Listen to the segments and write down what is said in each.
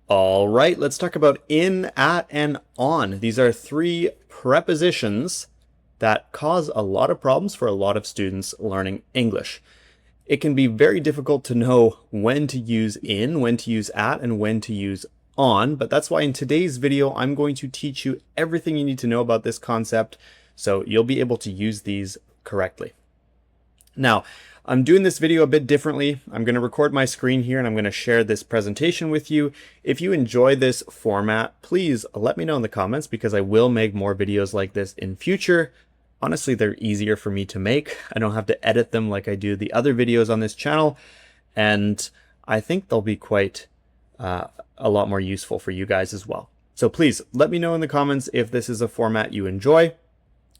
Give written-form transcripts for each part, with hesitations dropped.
All right, let's talk about in, at, and on. These are three prepositions that cause a lot of problems for a lot of students learning English. It can be very difficult to know when to use in, when to use at, and when to use on, but that's why in today's video, I'm going to teach you everything you need to know about this concept so you'll be able to use these correctly. Now, I'm doing this video a bit differently. I'm going to record my screen here and I'm going to share this presentation with you. If you enjoy this format, please let me know in the comments because I will make more videos like this in future. Honestly, they're easier for me to make. I don't have to edit them like I do the other videos on this channel. And I think they'll be quite a lot more useful for you guys as well. So please let me know in the comments if this is a format you enjoy.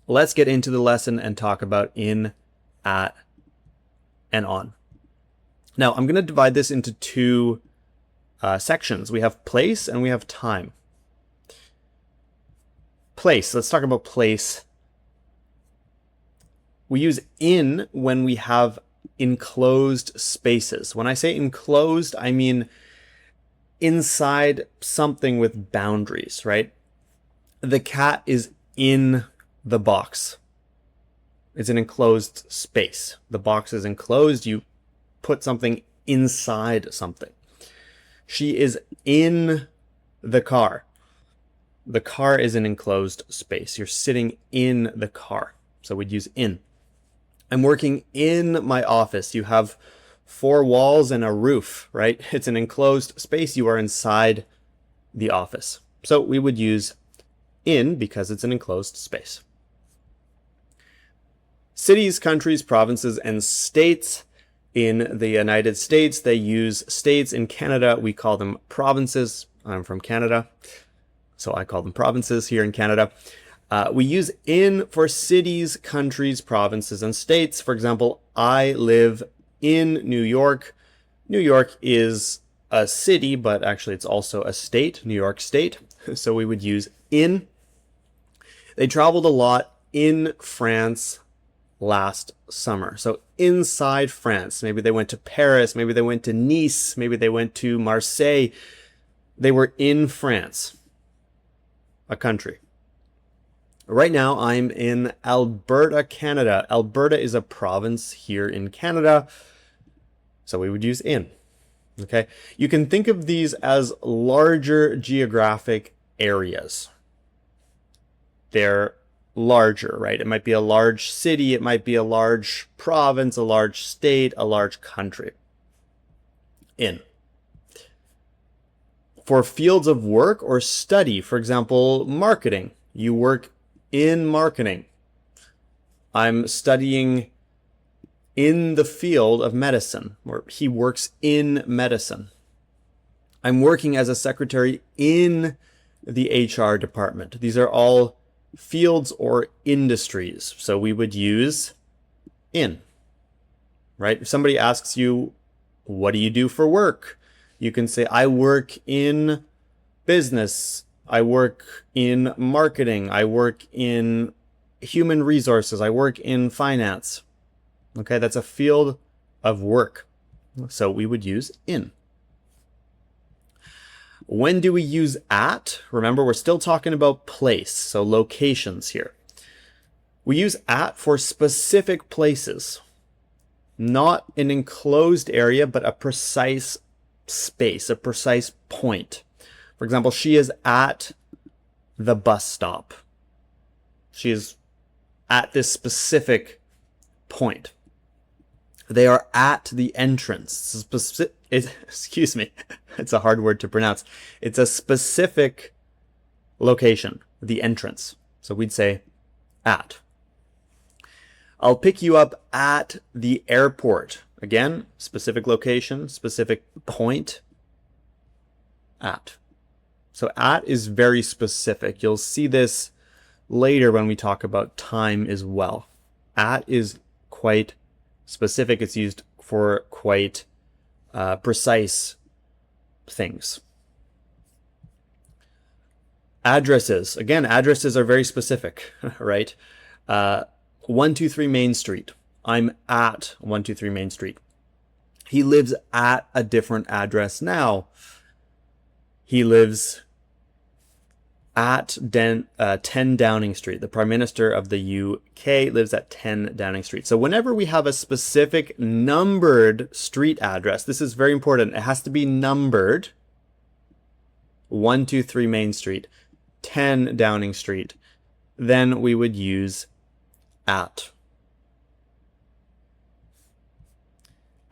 Let's get into the lesson and talk about in, at, and on. Now, I'm going to divide this into two sections. We have place and we have time. Place, let's talk about place. We use in when we have enclosed spaces. When I say enclosed, I mean inside something with boundaries, right? The cat is in the box. It's an enclosed space. The box is enclosed. You put something inside something. She is in the car. The car is an enclosed space. You're sitting in the car. So we'd use in. I'm working in my office. You have four walls and a roof, right? It's an enclosed space. You are inside the office. So we would use in because it's an enclosed space. Cities, countries, provinces, and states. In the United States, they use states. In Canada, we call them provinces. I'm from Canada, so I call them provinces here in Canada. We use in for cities, countries, provinces, and states. For example, I live in New York. New York is a city, but actually it's also a state, New York State. So we would use in. They traveled a lot in France last summer. So inside France, maybe they went to Paris, maybe they went to Nice, maybe they went to Marseille. They were in France, a country. Right now, I'm in Alberta, Canada. Alberta is a province here in Canada. So we would use in. Okay. You can think of these as larger geographic areas. They're larger, right? It might be a large city, it might be a large province, a large state, a large country. In. For fields of work or study, for example, marketing, you work in marketing. I'm studying in the field of medicine, or he works in medicine. I'm working as a secretary in the HR department. These are all fields or industries. So we would use in, right? If somebody asks you, what do you do for work? You can say, I work in business. I work in marketing. I work in human resources. I work in finance. Okay, that's a field of work. So we would use in. When do we use at? Remember, we're still talking about place, so locations here. We use at for specific places, not an enclosed area, but a precise space, a precise point. For example, she is at the bus stop. She is at this specific point. They are at the entrance. Excuse me, it's a hard word to pronounce. It's a specific location, the entrance. So we'd say at. I'll pick you up at the airport. Again, specific location, specific point, at. So at is very specific. You'll see this later when we talk about time as well. At is quite specific. It's used for quite precise things. Addresses. Again, addresses are very specific, right? 123 Main Street. I'm at 123 Main Street. He lives at a different address now. He lives at 10 Downing Street. The Prime Minister of the UK lives at 10 Downing Street. So whenever we have a specific numbered street address, this is very important. It has to be numbered. 123 Main Street, 10 Downing Street. Then we would use at.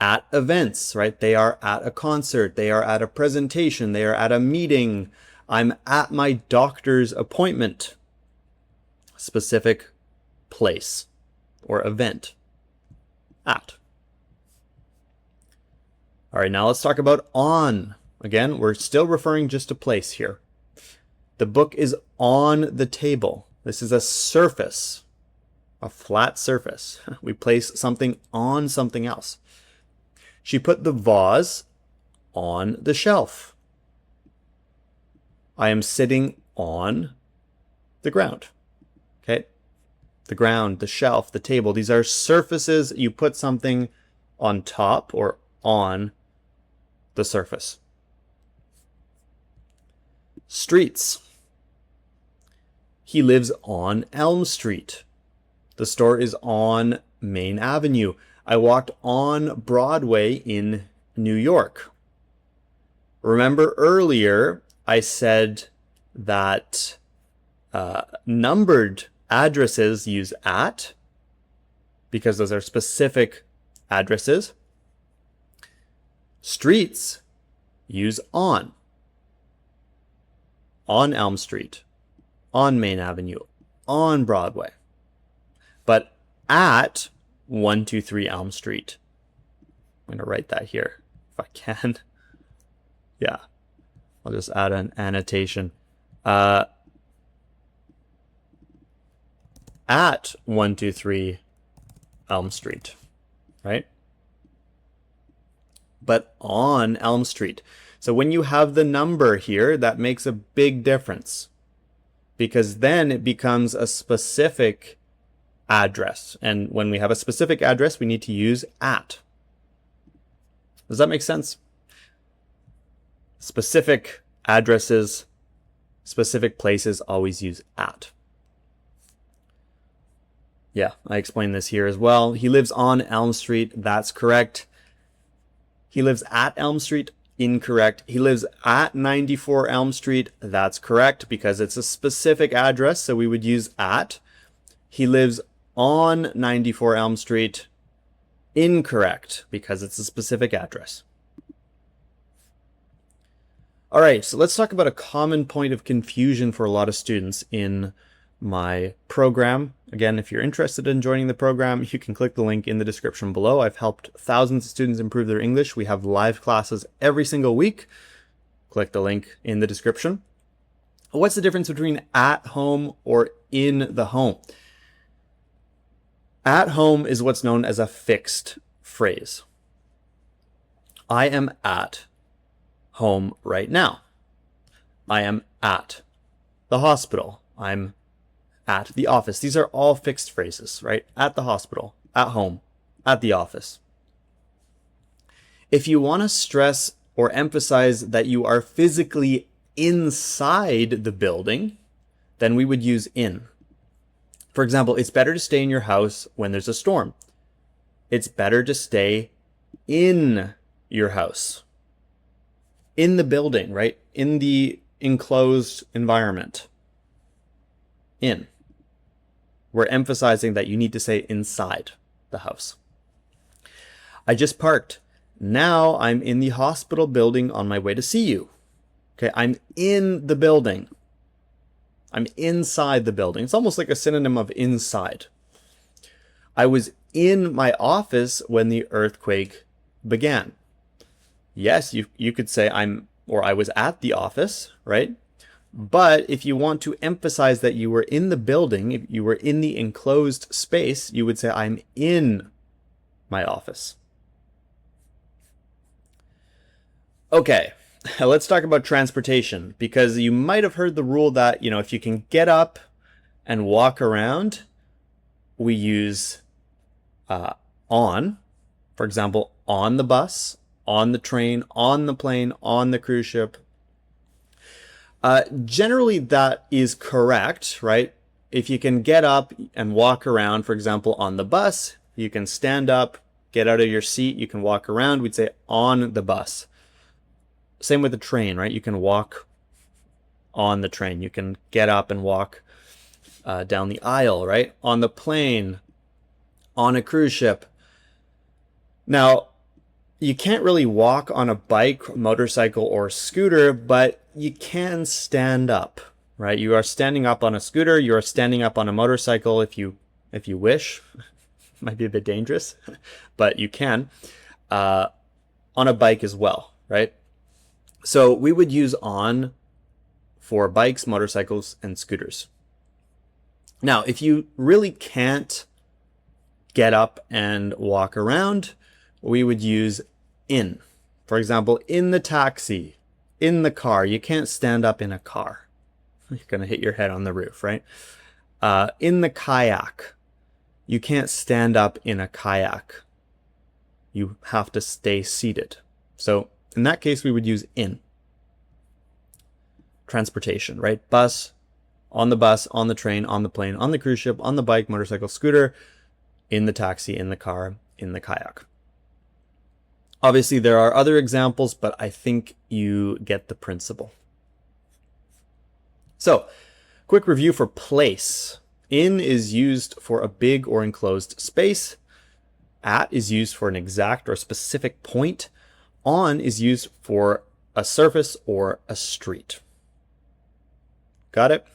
At events, right? They are at a concert. They are at a presentation. They are at a meeting. I'm at my doctor's appointment. Specific place or event. At. All right, now let's talk about on. Again, we're still referring just to place here. The book is on the table. This is a surface, a flat surface. We place something on something else. She put the vase on the shelf. I am sitting on the ground. Okay? The ground, the shelf, the table. These are surfaces. You put something on top or on the surface. Streets. He lives on Elm Street. The store is on Main Avenue. I walked on Broadway in New York. Remember earlier I said that numbered addresses use at because those are specific addresses. Streets use on. On Elm Street, on Main Avenue, on Broadway. But at 123 Elm Street. I'm going to write that here if I can. Yeah, I'll just add an annotation. At 123 Elm Street, right? But on Elm Street. So when you have the number here, that makes a big difference because then it becomes a specific address. And when we have a specific address, we need to use at. Does that make sense? Specific addresses, specific places always use at. Yeah, I explained this here as well. He lives on Elm Street. That's correct. He lives at Elm Street. Incorrect. He lives at 94 Elm Street. That's correct because it's a specific address, so we would use at. He lives on 94 Elm Street. Incorrect because it's a specific address. All right, so let's talk about a common point of confusion for a lot of students in my program. Again, if you're interested in joining the program, you can click the link in the description below. I've helped thousands of students improve their English. We have live classes every single week. Click the link in the description. What's the difference between at home or in the home? At home is what's known as a fixed phrase. I am at home right now. I am at the hospital. I'm at the office. These are all fixed phrases, right? At the hospital, at home, at the office. If you want to stress or emphasize that you are physically inside the building, then we would use in. For example, it's better to stay in your house when there's a storm. It's better to stay in your house. In the building, right? In the enclosed environment. In. We're emphasizing that you need to say inside the house. I just parked. Now I'm in the hospital building on my way to see you. Okay, I'm in the building. I'm inside the building. It's almost like a synonym of inside. I was in my office when the earthquake began. Yes, you could say I was at the office, right? But if you want to emphasize that you were in the building, if you were in the enclosed space, you would say I'm in my office. Okay, let's talk about transportation, because you might have heard the rule that, if you can get up and walk around, we use on. For example, on the bus, on the train, on the plane, on the cruise ship. Generally, that is correct, right? If you can get up and walk around, for example, on the bus, you can stand up, get out of your seat, you can walk around. We'd say on the bus. Same with the train, right? You can walk on the train. You can get up and walk down the aisle, right? On the plane, on a cruise ship. Now, you can't really walk on a bike, motorcycle, or scooter, but you can stand up, right? You are standing up on a scooter, you are standing up on a motorcycle if you wish. Might be a bit dangerous, but you can. On a bike as well, right? So we would use on for bikes, motorcycles, and scooters. Now, if you really can't get up and walk around, we would use in. For example, in the taxi, in the car. You can't stand up in a car. You're going to hit your head on the roof, right? In the kayak. You can't stand up in a kayak. You have to stay seated. So in that case, we would use in. Transportation, right? Bus, on the train, on the plane, on the cruise ship, on the bike, motorcycle, scooter, in the taxi, in the car, in the kayak. Obviously, there are other examples, but I think you get the principle. So, quick review for place. In is used for a big or enclosed space. At is used for an exact or specific point. On is used for a surface or a street. Got it?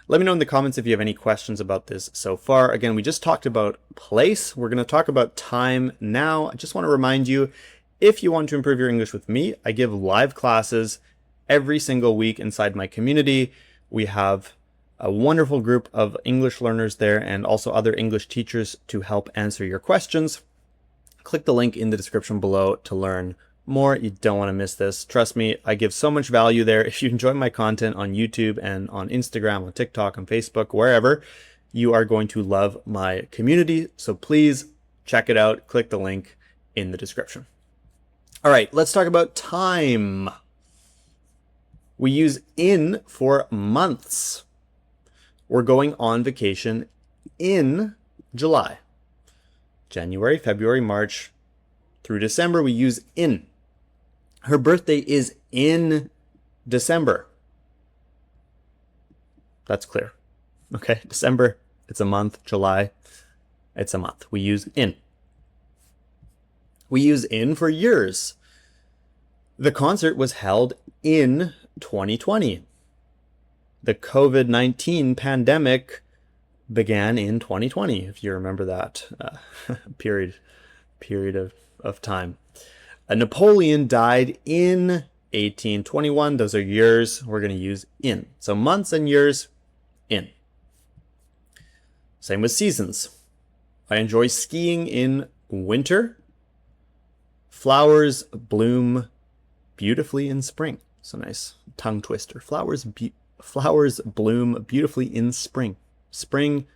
Let me know in the comments if you have any questions about this so far. Again, we just talked about place. We're going to talk about time now. I just want to remind you, if you want to improve your English with me, I give live classes every single week inside my community. We have a wonderful group of English learners there and also other English teachers to help answer your questions. Click the link in the description below to learn more. You don't want to miss this. Trust me, I give so much value there. If you enjoy my content on YouTube and on Instagram, on TikTok, on Facebook, wherever, you are going to love my community. So please check it out. Click the link in the description. All right, let's talk about time. We use in for months. We're going on vacation in July. January, February, March through December, we use in. Her birthday is in December. That's clear. Okay, December, it's a month. July, it's a month. We use in. We use in for years. The concert was held in 2020. The COVID-19 pandemic began in 2020, if you remember that period of time. Napoleon died in 1821. Those are years. We're going to use in. So months and years, in. Same with seasons. I enjoy skiing in winter. Flowers bloom beautifully in spring. It's a nice tongue twister. Flowers bloom beautifully in spring. Spring,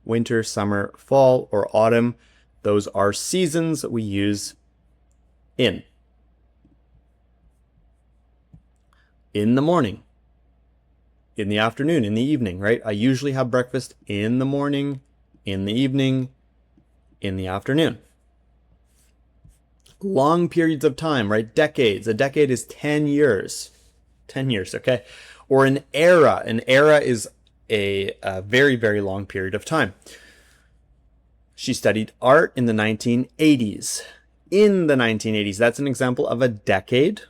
winter, summer, fall, or autumn. Those are seasons that we use in. In the morning. In the afternoon, in the evening, right? I usually have breakfast in the morning, in the evening, in the afternoon. Long periods of time, right? Decades. A decade is 10 years. 10 years, okay? Or an era. An era is a very, very long period of time. She studied art in the 1980s. In the 1980s, that's an example of a decade,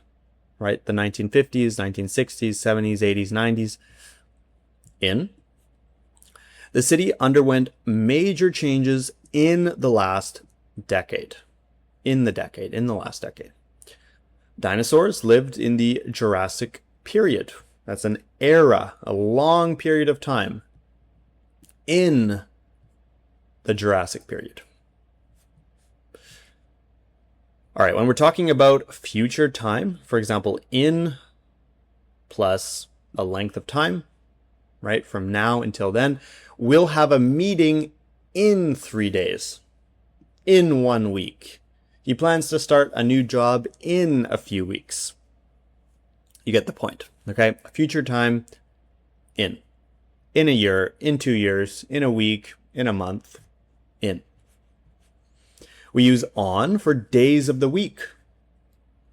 right? The 1950s, 1960s, 70s, 80s, 90s. In. The city underwent major changes in the last decade. In the last decade. Dinosaurs lived in the Jurassic period. That's an era, a long period of time. In the Jurassic period. All right, when we're talking about future time, for example, in plus a length of time, right, from now until then, we'll have a meeting in 3 days, in 1 week. He plans to start a new job in a few weeks. You get the point. Okay, future time, in a year, in 2 years, in a week, in a month, in. We use on for days of the week.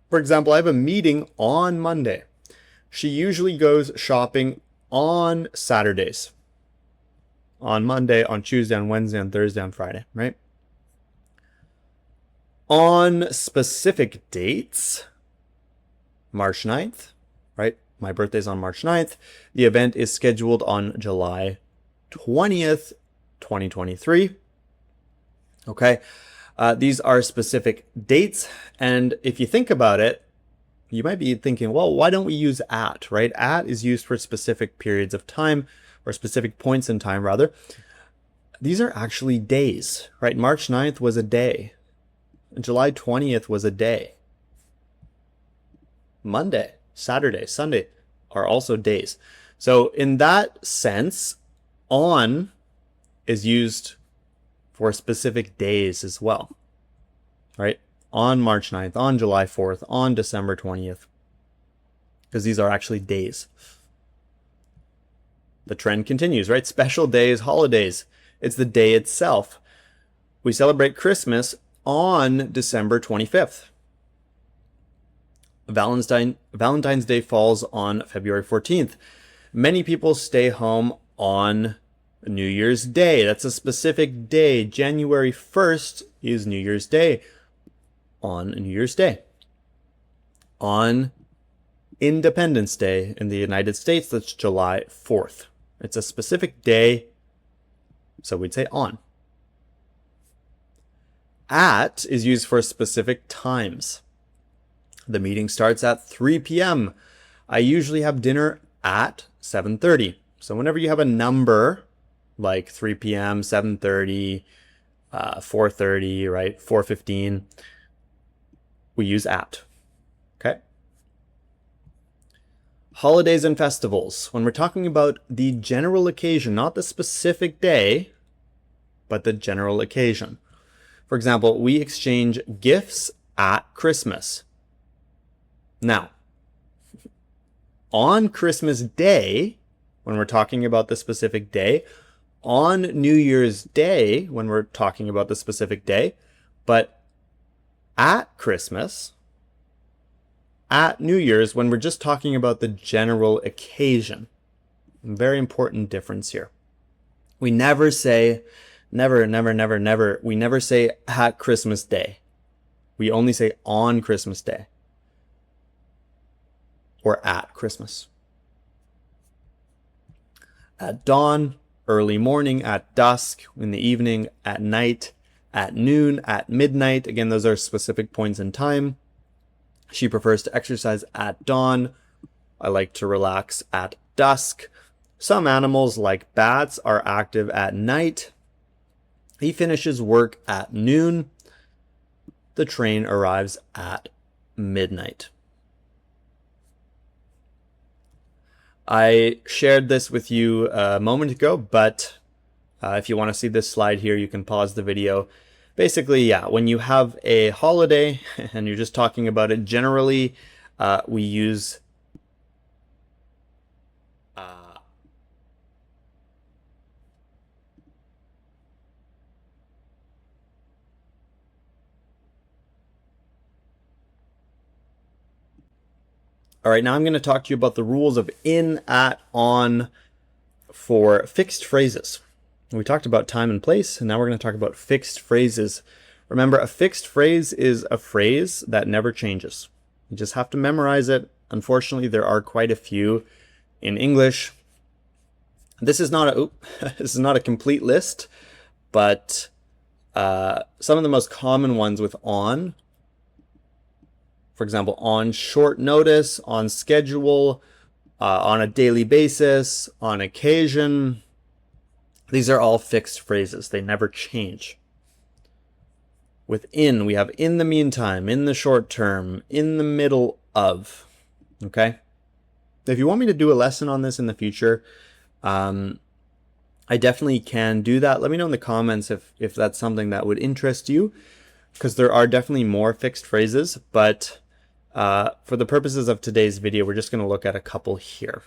For example, I have a meeting on Monday. She usually goes shopping on Saturdays. On Monday, on Tuesday, on Wednesday, on Thursday, on Friday, right? On specific dates, March 9th, right? My birthday's on March 9th. The event is scheduled on July 20th, 2023. Okay. These are specific dates. And if you think about it, you might be thinking, well, why don't we use at, right? At is used for specific periods of time, or specific points in time, rather. These are actually days, right? March 9th was a day. July 20th was a day. Monday, Saturday, Sunday are also days. So in that sense, on is used for specific days as well, right? On March 9th, on July 4th, on December 20th, because these are actually days. The trend continues, right? Special days, holidays. It's the day itself. We celebrate Christmas on December 25th. Valentine's Day falls on February 14th. Many people stay home on New Year's Day. That's a specific day. January 1st is New Year's Day. On New Year's Day. On Independence Day in the United States, that's July 4th. It's a specific day, so we'd say on. At is used for specific times. The meeting starts at 3 p.m. I usually have dinner at 7:30. So whenever you have a number like 3 p.m., 7:30, 4:30, right, 4:15, we use at. Okay? Holidays and festivals. When we're talking about the general occasion, not the specific day, but the general occasion. For example, we exchange gifts at Christmas. Now, on Christmas Day, when we're talking about the specific day, on New Year's Day, when we're talking about the specific day, but at Christmas, at New Year's, when we're just talking about the general occasion. Very important difference here. We never say, we never say at Christmas Day. We only say on Christmas Day. Or at Christmas. At dawn, early morning, at dusk, in the evening, at night, at noon, at midnight. Again, those are specific points in time. She prefers to exercise at dawn. I like to relax at dusk. Some animals, like bats, are active at night. He finishes work at noon. The train arrives at midnight. I shared this with you a moment ago, but if you want to see this slide here, you can pause the video. Basically, yeah, when you have a holiday and you're just talking about it, generally we use All right, now I'm going to talk to you about the rules of in, at, on for fixed phrases. We talked about time and place, and now we're going to talk about fixed phrases. Remember, a fixed phrase is a phrase that never changes. You just have to memorize it. Unfortunately, there are quite a few in English. This is not a complete list, but some of the most common ones with on. For example, on short notice, on schedule, on a daily basis, on occasion. These are all fixed phrases. They never change. With in, we have in the meantime, in the short term, in the middle of. Okay? If you want me to do a lesson on this in the future, I definitely can do that. Let me know in the comments if that's something that would interest you, because there are definitely more fixed phrases, but For the purposes of today's video, we're just going to look at a couple here.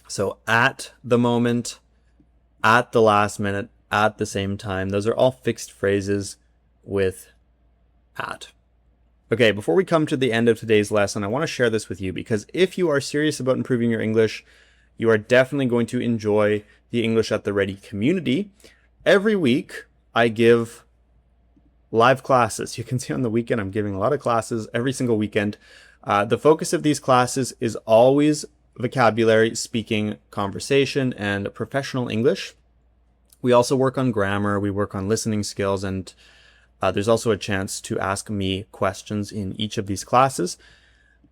So at the moment, at the last minute, at the same time, those are all fixed phrases with at. Okay, before we come to the end of today's lesson, I want to share this with you because if you are serious about improving your English, you are definitely going to enjoy the English at the Ready community. Every week, I give live classes. You can see on the weekend, I'm giving a lot of classes every single weekend. The focus of these classes is always vocabulary, speaking, conversation, and professional English. We also work on grammar, we work on listening skills, and there's also a chance to ask me questions in each of these classes.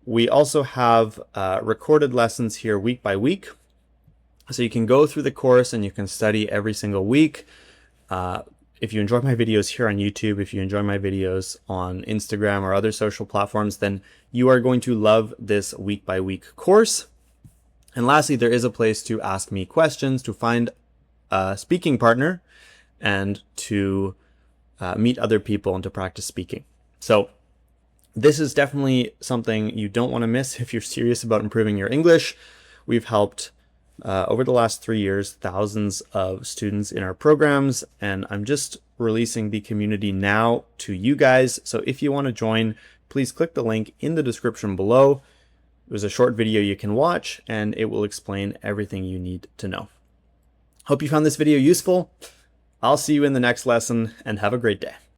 We also have recorded lessons here week by week. So you can go through the course and you can study every single week. If you enjoy my videos here on YouTube, if you enjoy my videos on Instagram or other social platforms, then you are going to love this week by week course. And lastly, there is a place to ask me questions, to find a speaking partner, and to meet other people and to practice speaking. So this is definitely something you don't want to miss if you're serious about improving your English. We've helped over the last 3 years, thousands of students in our programs, and I'm just releasing the community now to you guys. So if you want to join, please click the link in the description below. There's a short video you can watch, and it will explain everything you need to know. Hope you found this video useful. I'll see you in the next lesson, and have a great day.